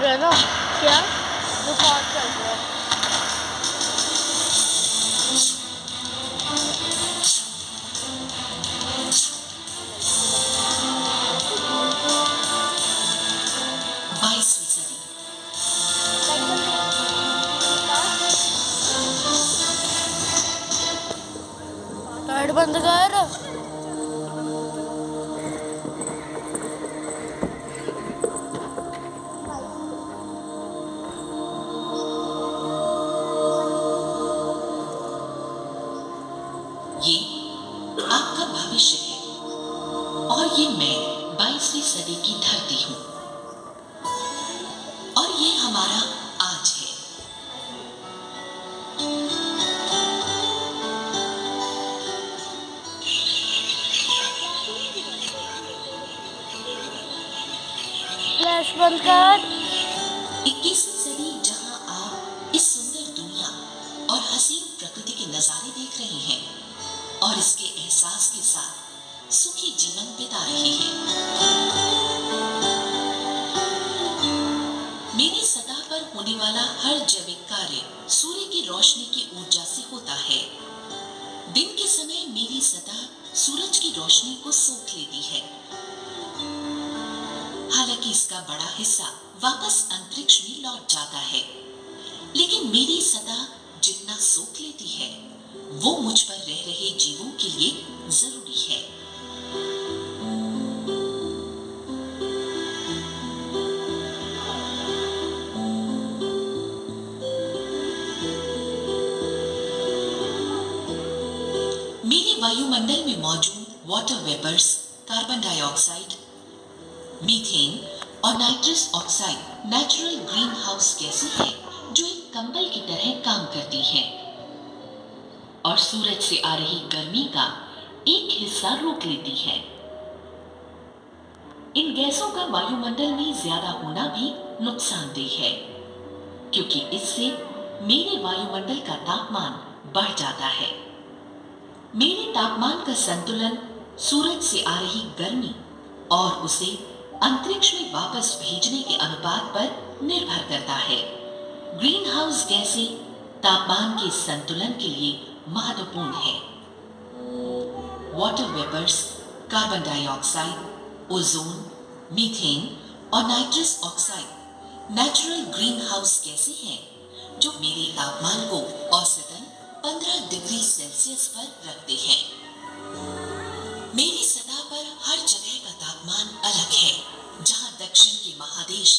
है ना। क्या? दुकान चल रहा है। लाइट बंद कर। ये आपका भविष्य है और ये मैं 22वीं सदी की धरती हूँ और ये हमारा आज है। फ्लैश बंद कर। 21वीं सदी जहाँ आप इस सुंदर दुनिया और हसीन प्रकृति के नजारे देख रहे हैं और इसके एहसास के साथ सुखी जीवन बिता रहे हैं। मेरी सतह पर होने वाला हर जैविक कार्य सूर्य की रोशनी की ऊर्जा से होता है। दिन के समय मेरी सतह सूरज की रोशनी को सोख लेती है। हालांकि इसका बड़ा हिस्सा वापस अंतरिक्ष में लौट जाता है, लेकिन मेरी सतह जितना सोख लेती है वो मुझ पर रह रहे जीवों के लिए जरूरी है। मेरे वायुमंडल में मौजूद water vapours carbon dioxide, methane और nitrous oxide natural green house गैसें हैं जो एक कंबल की तरह काम करती हैं और सूरज से आ रही गर्मी का एक हिस्सा रोक लेती है। इन गैसों का वायुमंडल में ज्यादा होना भी नुकसानदेह है, क्योंकि इससे मेरे वायुमंडल का तापमान बढ़ जाता है। मेरे तापमान का संतुलन सूरज से आ रही गर्मी और उसे अंतरिक्ष में वापस भेजने के अनुपात पर निर्भर करता है। ग्रीन हाउस गैसें तापमान के संतुलन के लिए महत्वपूर्ण है। Water vapours carbon dioxide, ozone, methane और nitrous oxide natural green house गैसें हैं जो मेरे तापमान को औसतन 15 डिग्री सेल्सियस पर रखते हैं। मेरी सतह पर हर जगह का तापमान अलग है। जहां दक्षिण के महादेश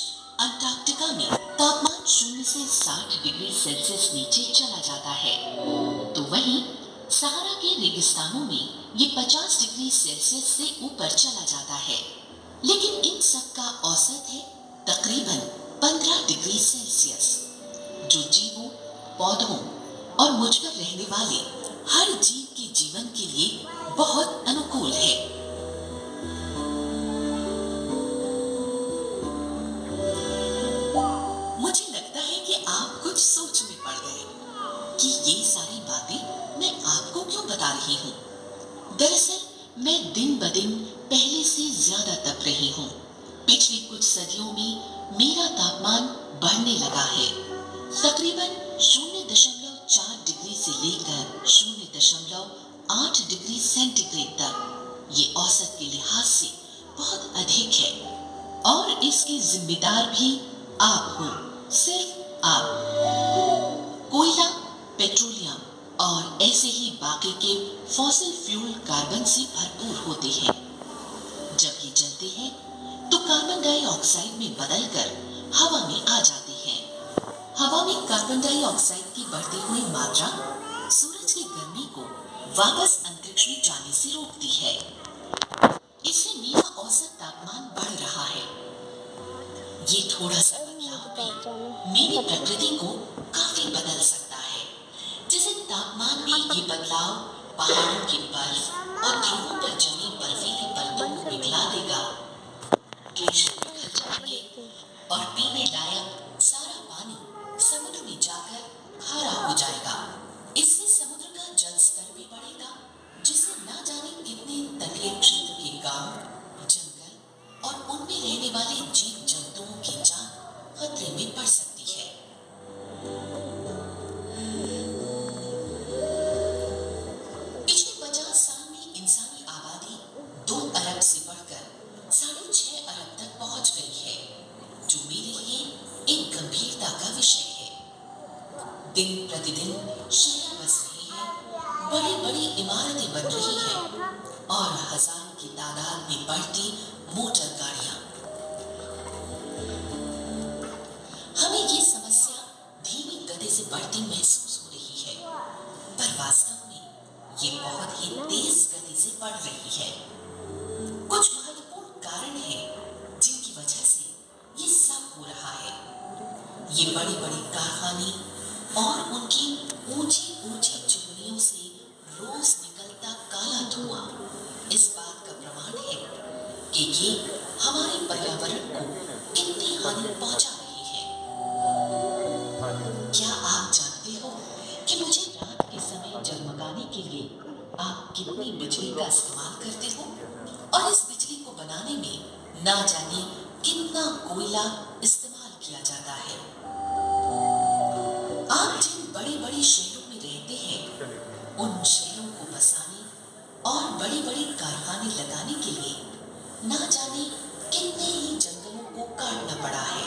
अंटार्कटिका में तापमान 0 से 60 डिग्री सेल्सियस नीचे चला जाता है, तो वहीं सहारा के रेगिस्तानों में ये 50 डिग्री सेल्सियस से ऊपर चला जाता है। लेकिन इन सब का औसत है तकरीबन 15 डिग्री सेल्सियस, जो जीवों, पौधों और मुझ पर रहने वाले हर जीव के जीवन के लिए बहुत अनुकूल है। मुझे लगता है कि आप कुछ सोच में पड़ गए कि ये सारी बातें मैं आपको क्यों बता रही हूँ। दरअसल मैं दिन ब दिन पहले से ज्यादा तप रही हूँ। पिछली कुछ सदियों में मेरा तापमान बढ़ने लगा है। तकरीबन 0.4 डिग्री से लेकर 0.8 डिग्री सेंटीग्रेड तक। ये औसत के लिहाज से बहुत अधिक है और इसके जिम्मेदार भी आप हो, सिर्फ आप। कोयला, पेट्रोलियम और ऐसे ही बाकी के फॉसिल फ्यूल कार्बन से भरपूर होते हैं। जब ये जलते हैं तो कार्बन डाइऑक्साइड में बदलकर हवा में आ जाते हैं। हवा में कार्बन डाइऑक्साइड की बढ़ती हुई मात्रा सूरज की गर्मी को वापस अंतरिक्ष में जाने से रोकती है। इससे मेरा औसत तापमान बढ़ रहा है। ये थोड़ा सा बदलाव भी मेरी प्रकृति को काफी बदल सकता है। जैसे तापमान में ये बदलाव पहाड़ों के बर्फ और ध्रुवों पर जमी बर्फीली परतों को पिघला देगा। ग्लेशियर पिघल जाएंगे और पीने लायक सारा पानी समुद्र में जाकर खारा हो जाएगा। इससे समुद्र का जल स्तर भी बढ़ेगा, जिससे ना जाने कितने तटीय क्षेत्र के गांव, जंगल और उनमें रहने वाले जीव जंतुओं की जान खतरे में पड़ सकती है। पिछले 50 साल में इंसानी आबादी 2 अरब से बढ़कर 6.5 अरब तक पहुंच गई है, जो मेरे लिए एक गंभीरता का विषय है। दिन प्रतिदिन शहर बस रहे हैं, बड़ी बड़ी इमारतें बन रही हैं और हजारों की तादाद में बढ़ती मोटर गाड़ियां। हमें ये समस्या धीमी गति से बढ़ती महसूस हो रही है, पर वास्तव में ये बहुत ही तेज गति से बढ़ रही है। कुछ महत्वपूर्ण कारण हैं जिनकी वजह से ये सब हो रहा है। ये बड़ी बड़ी कारखाने और उनकी ऊंची ऊंची चिमनियों से रोज निकलता काला धुआं इस बात का प्रमाण है कि ये हमारे पर्यावरण को कितनी हानि पहुंचा रही है। क्या आप जानते हो कि मुझे रात के समय जगमगाने के लिए आप कितनी बिजली का इस्तेमाल करते हो, और इस बिजली को बनाने में ना जाने कितना कोयला इस्तेमाल किया जाता है। आप जिन बड़े बड़े शहरों में रहते हैं, उन शहरों को बसाने और बड़ी बड़ी कारखाने लगाने के लिए ना जाने कितने ही जंगलों को काटना पड़ा है।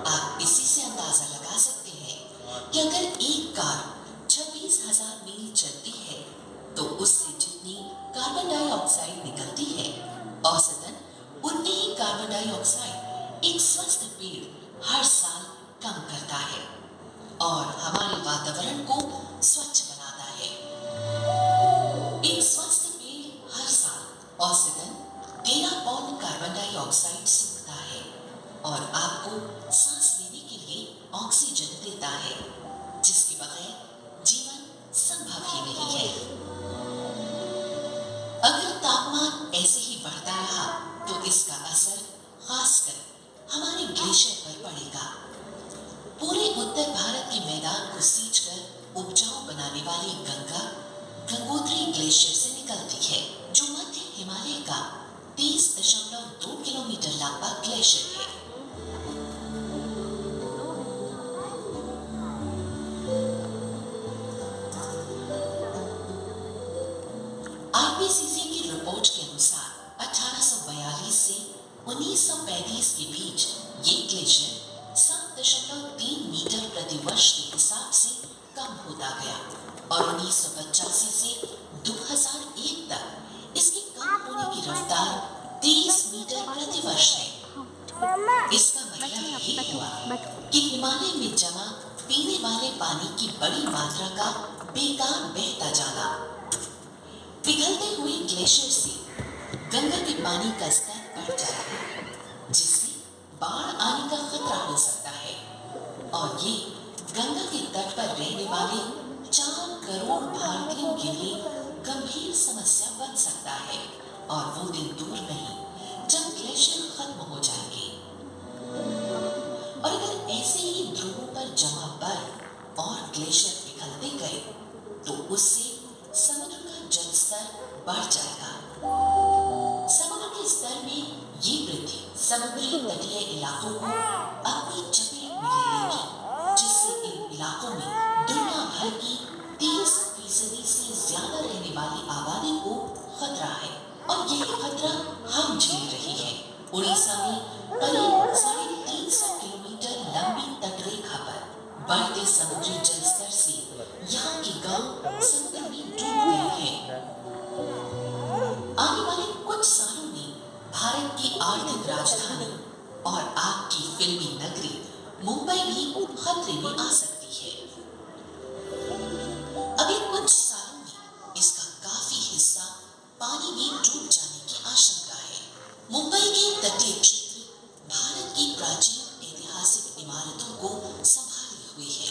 आप इसी से अंदाजा लगा सकते हैं कि अगर एक कार 26,000 मील चलती है तो उससे जितनी कार्बन डाइऑक्साइड निकलती है, औसतन उतनी ही कार्बन डाइऑक्साइड एक स्वस्थ पेड़ हर साल कम करता है और हमारे वातावरण को स्वच्छ बनाता है। एक स्वस्थ पेड़ हर साल औसतन 13 पाउंड कार्बन डाइऑक्साइड सूखता है और आपको सांस लेने के लिए ऑक्सीजन देता है, जिसके बगैर जीवन संभव ही नहीं है। अगर तापमान ऐसे ही बढ़ता रहा तो इसका असर खासकर हमारे ग्लेशियर पर पड़ेगा। पूरे उत्तर भारत के मैदान को सींचकर उपजाऊ बनाने वाली गंगा गंगोत्री ग्लेशियर से निकलती है, जो मध्य हिमालय का 30.2 किलोमीटर लंबा ग्लेशियर है। आईपीसीसी की रिपोर्ट के अनुसार 1842 से 1935 के बीच ये ग्लेशियर 7.3 मीटर प्रति वर्ष के हिसाब से कम होता गया और 1985 से 2001 तक इसके कम होने की रफ्तार 23 मीटर प्रति वर्ष है। इसका मतलब ये हुआ कि हिमालय में जमा पीने वाले पानी की बड़ी मात्रा का बेकार बहता जाना। पिघलते हुए ग्लेशियर से गंगा के पानी का स्तर बढ़ जाएगा, जिससे बाढ़ आने का खतरा हो सकता है और ये गंगा के तट पर रहने वाले 4 करोड़ भारतीयों के लिए गंभीर समस्या बन सकता है और वो दिन दूर नहीं जब ग्लेशियर खत्म हो जाएंगे। और अगर ऐसे ही ध्रुवों पर जमा बर्फ और ग्लेशियर पिघलते गए तो उससे समुद्र का जल स्तर बढ़ जाएगा। समुद्र के स्तर में ये वृद्धि समुद्री तटीय इलाकों को अपनी चपेट में ले लेगी, जिससे इन इलाकों में दुनिया भर की 30% से ज्यादा रहने वाली आबादी को खतरा है और यही खतरा हम झेल रहे हैं। उड़ीसा में करीब 350 किलोमीटर लंबी तटरेखा पर बढ़ते समुद्री जल स्तर से यहाँ के गांव समुद्र में डूब गए हैं। आने वाले कुछ सालों में भारत की आर्थिक राजधानी और आग की फिल्मी नगरी मुंबई भी खतरे में आ सकती है। अभी कुछ सालों में इसका काफी हिस्सा पानी में डूब जाने की आशंका है। मुंबई के तटीय क्षेत्र भारत की प्राचीन ऐतिहासिक इमारतों को संभाले हुए है।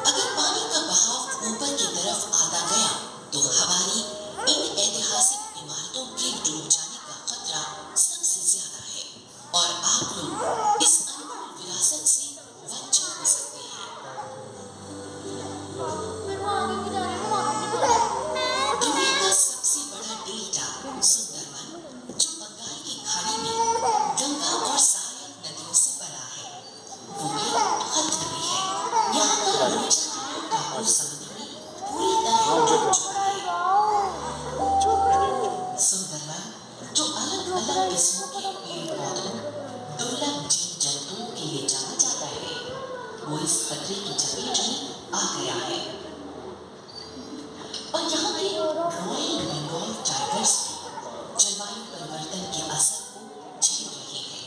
अगर पानी का बहाव ऊपर की तरफ आता गया तो हमारी इन ऐतिहासिक इमारतों के डूब जाने का खतरा सबसे ज्यादा है वो इस खतरे की चपेट में आ गया है। और यहाँ के रॉयल बंगाल टाइगर्स भी जलवायु परिवर्तन के असर को झेल रहे हैं।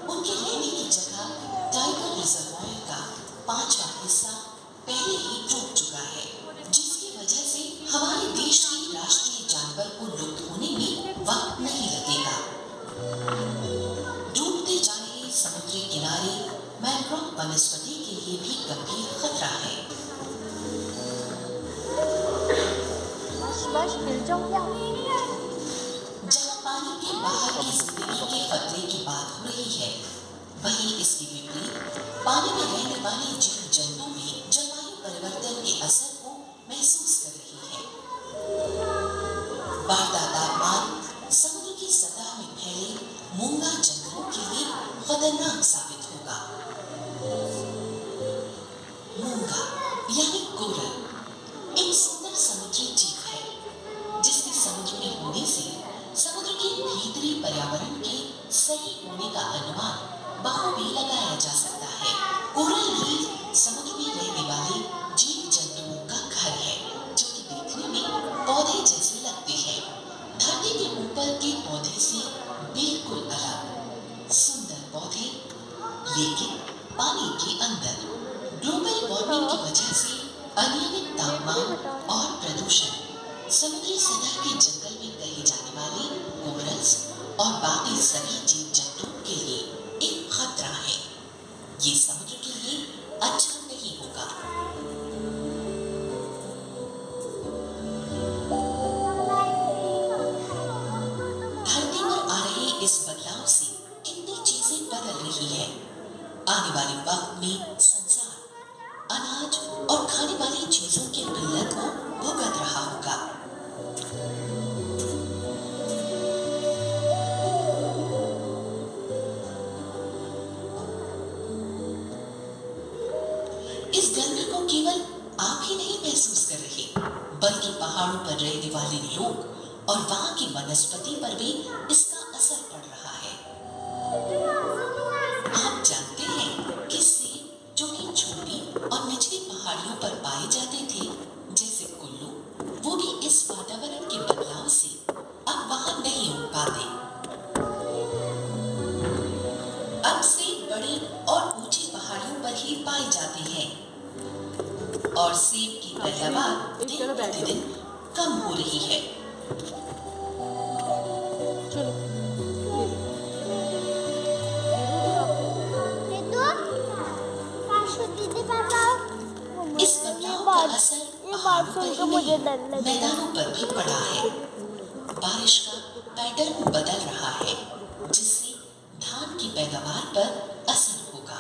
उनके रहने की जगह टाइगर रिजर्वायर का 5वां हिस्सा पहले ही डूब चुका है, जिसकी वजह से हमारे देश के राष्ट्रीय जानवर को लुप्त होने में वक्त नहीं लगेगा। डूबते जा रहे समुद्री किनारे मैंग्रोव वनस्पति के लिए भी गंभीर खतरा है। बस गिर जाऊंगा। जहाँ पानी के बाहर की जिंदगी के खतरे की बात हो रही है, वहीं इसके विपरीत पानी में रहने वाले जीव जंतु भी जलवायु परिवर्तन के असर को महसूस कर रही है। बढ़ता तापमान समुद्र की सतह में फैले मूंगा जंगलों के लिए खतरनाक साबित होगा। मूंगा यानी कोरल एक सुंदर समुद्री जीव है, जिसके समुद्र में होने से समुद्र के भीतरी पर्यावरण के सही होने का अनुमान बखूबी लगाया जा सकता है। कोरल रीफ समुद्र में रहने वाले जीव जंतुओं का घर है, जो कि देखने में पौधे जैसे लगते हैं। धरती के ऊपर के पौधे से बिल्कुल अलग सुंदर पौधे, लेकिन पानी के अंदर। ग्लोबल वार्मिंग की वजह से अनियमित तापमान और प्रदूषण समुद्री सतह के जंगल में कहे जाने वाले कोरल्स और बाकी सभी जीव जंतुओं के लिए एक खतरा है। ये समुद्र के लिए अच्छा नहीं होगा। धरती पर आ रहे इस बदलाव से कितनी चीजें बदल रही है। आने वाले वक्त में संसार अनाज और खाने वाली चीजों की किल्लत को भुगत रहा होगा। इस गर्मी को केवल आप ही नहीं महसूस कर रहे, बल्कि पहाड़ों पर रहने वाले लोग और वहां की वनस्पति पर भी इसका असर पड़ रहा है। आप जानते हैं कि सेब जो कि छोटी और निचली पहाड़ियों पर पाए जाते थे, जैसे कुल्लू, वो भी इस वातावरण के बदलाव से अब वहां नहीं उग पाते। अब सेब बड़ी और ऊंची पहाड़ियों पर ही पाए जाते हैं और सेब की पैदावार दिन प्रतिदिन कम हो रही है। इस बदलाव का असर पहाड़ों पर ही नहीं, मैदानों पर भी पड़ा है। बारिश का पैटर्न बदल रहा है, जिससे धान की पैदावार पर असर होगा।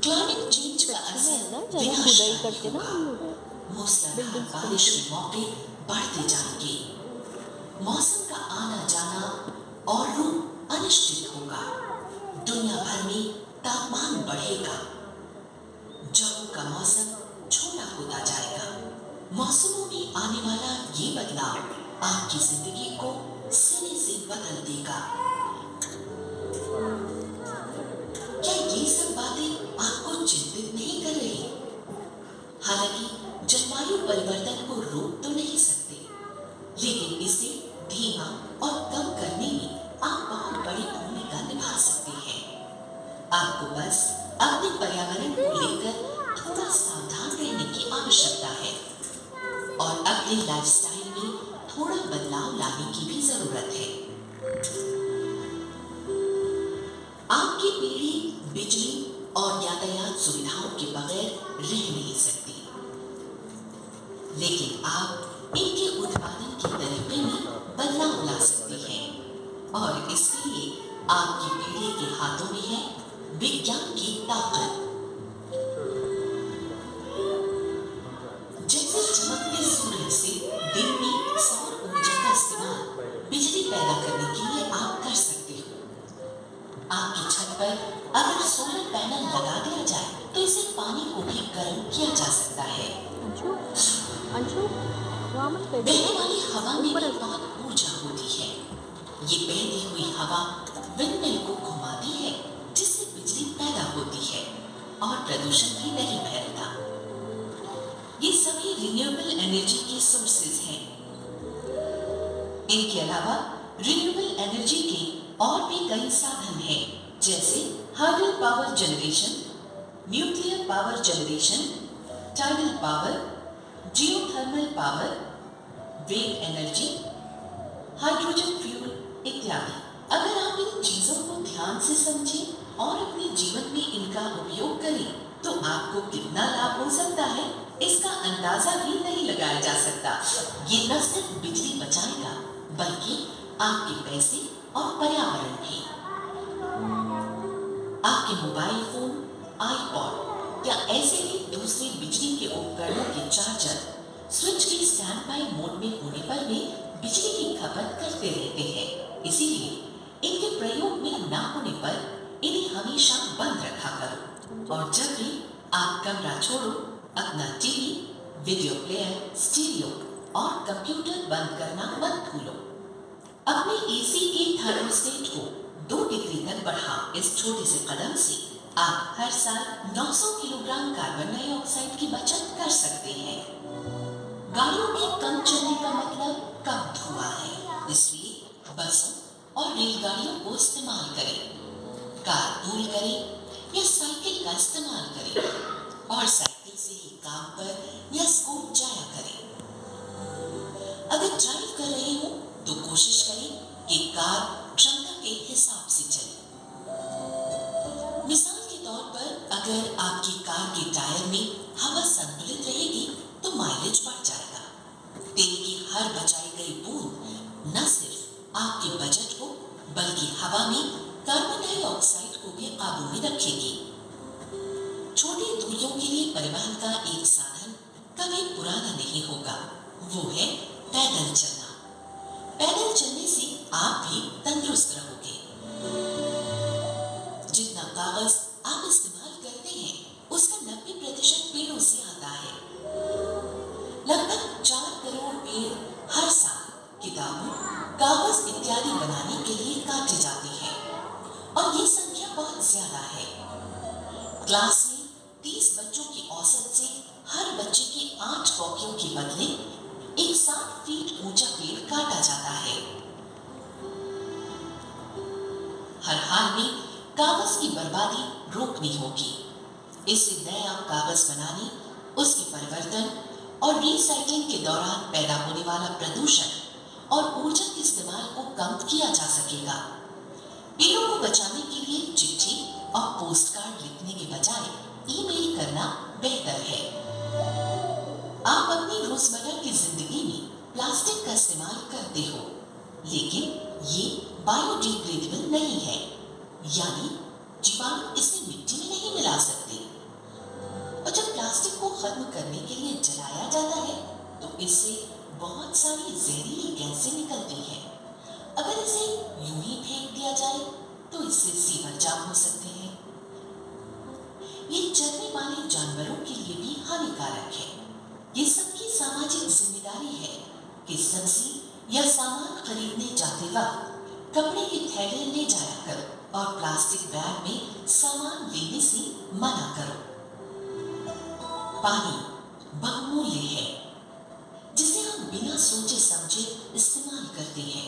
क्लाइमेट चेंज का असर विनाशकारी होगा। मूसलाधार बारिश के मौके बढ़ते जाएंगे। मौसम का आना जाना और रूप अनिश्चित होगा। दुनिया भर में तापमान बढ़ेगा। जम्मू का मौसम छोटा होता जाएगा। मौसमों में आने वाला ये बदलाव आपकी जिंदगी को सिरे से बदल देगा। क्या ये सब बातें आपको चिंतित नहीं कर रही? हालांकि जलवायु परिवर्तन को रोक तो नहीं सकते, लेकिन इसे धीमा और कम करने में आप बहुत बड़ी भूमिका निभा सकते हैं। आपको बस अपने पर्यावरण को लेकर थोड़ा सावधान रहने की आवश्यकता है और अपने लाइफस्टाइल में थोड़ा बदलाव लाने की भी जरूरत है। आपकी पीढ़ी बिजली और यातायात सुविधाओं के बगैर रह नहीं सकती, लेकिन आप इनके उत्पादन के तरीके में बदलाव ला सकती हैं और इसके लिए आपकी पीढ़ी के हाथों में है विज्ञान की ताकत। जैसे चमकते सूरज से दिन में सौर ऊर्जा का इस्तेमाल बिजली पैदा करने के लिए आप कर सकते हो। आपकी छत पर अगर सोलर पैनल लगा दिया जाए तो इससे पानी को भी गर्म किया जा सकता है। बहने वाली हवा में भी बहुत ऊर्जा होती है। ये बहती हुई हवा विंडमिल को घुमाती है, जिससे बिजली पैदा होती है और प्रदूषण भी नहीं फैलता। ये सभी रिन्यूएबल एनर्जी के सोर्सेज हैं। इनके अलावा रिन्यूएबल एनर्जी के और भी कई साधन हैं, जैसे hydel power generation, nuclear power generation, tidal power, geothermal power, wave energy, hydrogen fuel इत्यादि। अगर आप इन चीजों को ध्यान से समझें और अपने जीवन में इनका उपयोग करें, तो आपको कितना लाभ हो सकता है, इसका अंदाजा भी नहीं लगाया जा सकता। ये न सिर्फ बिजली बचाएगा, बल्कि आपके पैसे और पर्यावरण भी। आपके मोबाइल फोन, आईपॉड या ऐसे ही दूसरे बिजली के उपकरणों के चार्जर स्विच के स्टैंड बाय मोड में होने पर भी बिजली की खपत करते रहते हैं। इसीलिए इनके प्रयोग में ना होने पर इन्हें हमेशा बंद रखा करो। और जब भी आप कमरा छोड़ो, अपना टीवी, वीडियो प्लेयर, स्टीरियो और कंप्यूटर बंद करना मत भूलो। अपने एसी के थर्मोस्टेट को 2 डिग्री तक बढ़ाओ। इस छोटे से कदम से आप हर साल 900 किलोग्राम कार्बन डाइऑक्साइड की बचत कर सकते हैं। गाड़ियों के कम चलने का मतलब कम धुआं है, इसलिए बसों और रेलगाड़ियों को इस्तेमाल करें। कारपूल करें या साइकिल का इस्तेमाल करें और साइकिल से ही काम पर या स्कूल जाया करें। अगर ड्राइव कर रहे हो तो कोशिश करें कि कार क्षमता के हिसाब से चले। मिसाल के तौर पर अगर आपकी कार के टायर में हवा संतुलित रहेगी तो माइलेज बढ़ जाएगा। तेल की हर बचाई गई बूंद न सिर्फ आपके बजट को बल्कि हवा में कार्बन डाइऑक्साइड को भी काबू में रखेगी। छोटी दूरियों के लिए परिवहन का एक साधन कभी पुराना नहीं होगा, वो है पैदल चलना। पैदल चलने से आप भी तंदुरुस्त रहोगे। जितना कागज आप इस्तेमाल करते हैं उसका 90% पेड़ों से आता है। लगभग 4 करोड़ पेड़ हर साल किताबों, कागज इत्यादि बनाने के लिए काटे जाते हैं और ये संख्या बहुत ज्यादा है। क्लास में 30 बच्चों की औसत से हर बच्चे की 8 कॉपियों के बदले एक 60 फीट ऊंचा पेड़ काटा जाता है। हर हाल में कागज की बर्बादी रोकनी होगी। इससे नया कागज बनाने, उसके परिवर्तन और रिसाइकलिंग के दौरान पैदा होने वाला प्रदूषण और ऊर्जा के इस्तेमाल को कम किया जा सकेगा। पेड़ों को बचाने के लिए चिट्ठी और पोस्टकार्ड लिखने के बजाय ईमेल करना बेहतर है। आप अपनी रोजमर्रा की जिंदगी में प्लास्टिक का इस्तेमाल करते हो, लेकिन ये बायोडिग्रेडेबल नहीं है, यानी जीवाणु इसे मिट्टी में नहीं मिला सकते। और जब प्लास्टिक को खत्म करने के लिए जलाया जाता है तो इससे बहुत सारी जहरीली गैसें निकलती हैं। अगर इसे यूं ही फेंक दिया जाए तो इससे सीवर जाम हो सकते हैं। ये चलने वाले जानवरों के लिए भी हानिकारक है। ये सबकी सामाजिक जिम्मेदारी है कि सब्जी या सामान खरीदने जाते वक्त कपड़े के थैले ले जाया करो और प्लास्टिक बैग में सामान लेने से मना करो। पानी बहुमूल्य है, जिसे हम बिना सोचे समझे इस्तेमाल करते हैं।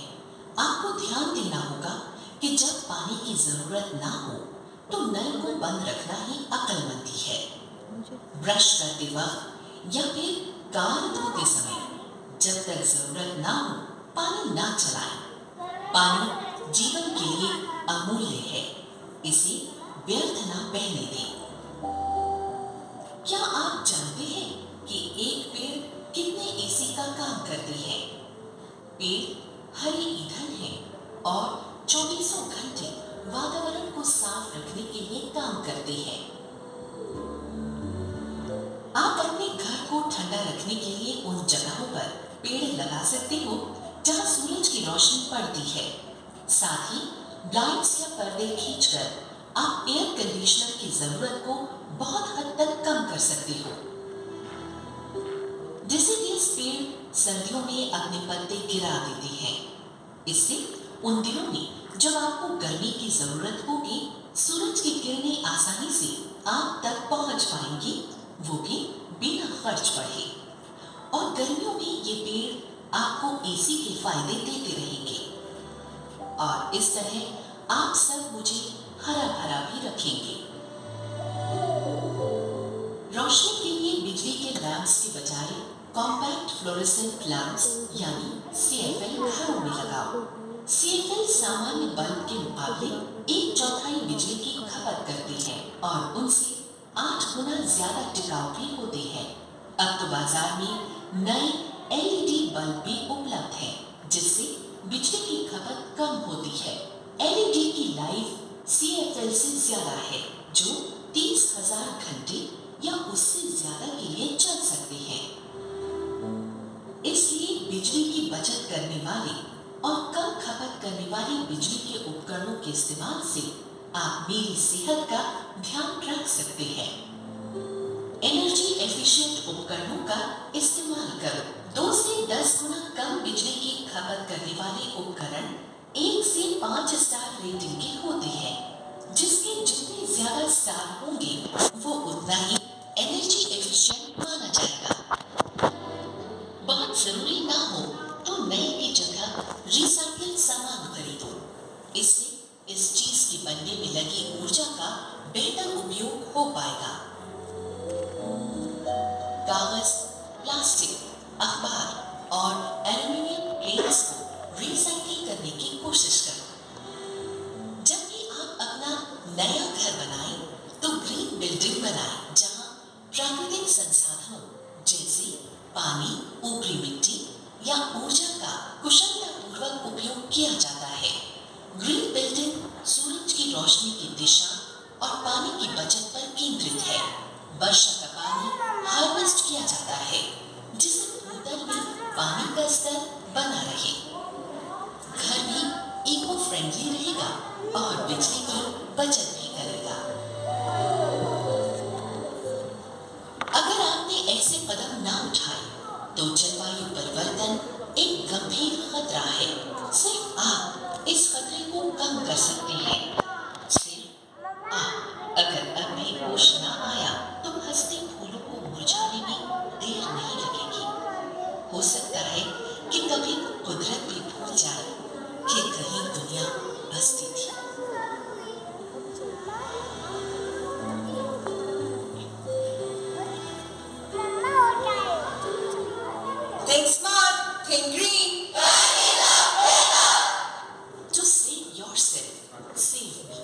आपको ध्यान देना होगा कि जब पानी की जरूरत ना हो तो नल को बंद रखना ही अक्लमंदी है। ब्रश करते वक्त या फिर कार धोते समय जब तक जरूरत ना हो पानी ना चलाएं। पानी जीवन के लिए अमूल्य है, इसे व्यर्थ ना बहने दें। क्या आप जानते हैं कि एक पेड़ कितने एसी का काम करते हैं? पेड़ हरे ईंधन है और 24 घंटे वातावरण को साफ रखने के लिए काम करते हैं। आप अपने घर को ठंडा रखने के लिए उन जगहों पर पेड़ लगा सकते हो जहां सूरज की रोशनी पड़ती है। साथ ही ब्लाइंड्स या पर्दे खींचकर आप एयर कंडीशनर की जरूरत को बहुत हद तक कम कर सकते हो। डिसीडियस पेड़ सर्दियों में अपने पत्ते गिरा देते हैं। इससे उन दिनों में जब आपको गर्मी की जरूरत होगी, सूरज की किरणें आसानी से आप तक पहुंच पाएंगी, वो भी बिना खर्च बढ़े। और गर्मियों में ये पेड़ आपको एसी के फायदे देते रहेंगे और इस तरह आप सब मुझे हरा भरा भी रखेंगे। रोशनी के लिए बिजली के लैंप्स के बजाय कॉम्पैक्ट फ्लोरेसेंट लैंप्स यानी CFL घरों में लगाओ। CFL सामान्य बल्ब के मुकाबले 1/4 बिजली की खपत करती है और उनसे 8 गुना ज्यादा टिकाऊ भी होते हैं। अब तो बाजार में नए LED बल्ब भी उपलब्ध हैं, जिससे बिजली की खपत कम होती है। LED की लाइफ CFL से ज्यादा है, जो 30,000 घंटे या उससे ज्यादा के लिए चल सकते हैं। इसलिए बिजली की बचत करने वाले और कम खपत करने वाले बिजली के उपकरणों के इस्तेमाल से आप मेरी सेहत का ध्यान रख सकते हैं। एनर्जी एफिशिएंट उपकरणों का इस्तेमाल करो। 2 से 10 गुना कम बिजली की खपत करने वाले उपकरण 1 से 5 स्टार रेटिंग के होते हैं, जिसके जितने ज्यादा स्टार होंगे वो उतना ही एनर्जी एफिशिएंट माना जाएगा। बहुत जरूरी ना हो तो नए की जगह रिसाइकिल सामान खरीदो। इससे इस चीज के बनने में लगी ऊर्जा का बेहतर उपयोग हो पाएगा। कागज, प्लास्टिक, अखबार और एल्युमिनियम प्लेट्स को रिसाइकिल करने की कोशिश करो। जब भी आप अपना नया घर बनाएं, तो ग्रीन बिल्डिंग बनाएं, जहां प्राकृतिक संसाधनों जैसे पानी, ऊपरी मिट्टी या ऊर्जा का कुशलतापूर्वक उपयोग किया जाता है। ग्रीन बिल्डिंग सूरज की रोशनी की दिशा और पानी की बचत पर केंद्रित है। वर्षा का पानी हार्वेस्ट किया जाता है, जिससे भूतल में पानी का स्तर बना रहे। घर भी इको फ्रेंडली रहेगा और बिजली की बचत भी करेगा। अगर आपने ऐसे कदम ना उठाए तो जलवायु परिवर्तन एक गंभीर खतरा है। सिर्फ आप इस खतरे को कम कर सकते हैं। सिर्फ आप। अगर अब भी होश ना आया तो हंसते फूलों को मुरझाने में देर नहीं लगेगी। हो सकता है कि कभी कुदरत भी भूल जाए कि कहीं दुनिया हंसती थी। Think smart, think green. To save yourself, save me.